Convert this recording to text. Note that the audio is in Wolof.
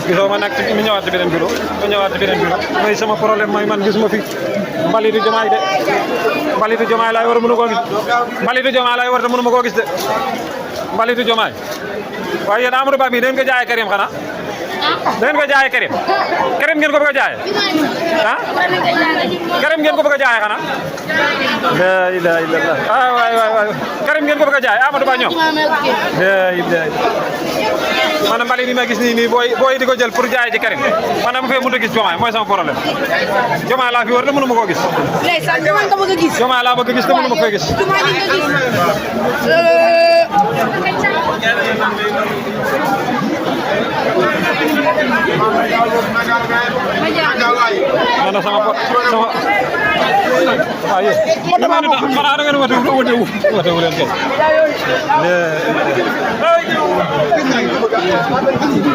gisoo ma nag mu ñëwaat ci beneen bureau mooy sama problème mooy man gisuma fi mbalitu Diomaye de mbalitu Diomaye laay war a mënu koo gis mbalitu Diomaye laay war a mënu ma koo gis de mbalitu Diomaye waaye yéen Amadou Ba mii da ngeen ko jaayee Karim xanaa da ngeen ko jaayee Karim ngeen ko bëgg a jaayee ah Karim ngeen ko bëgg a jaayee xanaa la ilaha illallah waay Karim ngeen ko bëgg a jaayee Amadou Ba ñoom la ilaha man mbali bi ma gis nii booy di ko jël pour jaay ci Karim man dama fee mënut a gis Diomaye mooy sama problème Diomaye laa fi war te mënu ma koo gis Diomaye laa bëgg a gis te mënu ma koy gis mana sama ayo mana da ngeen wate wu leen kay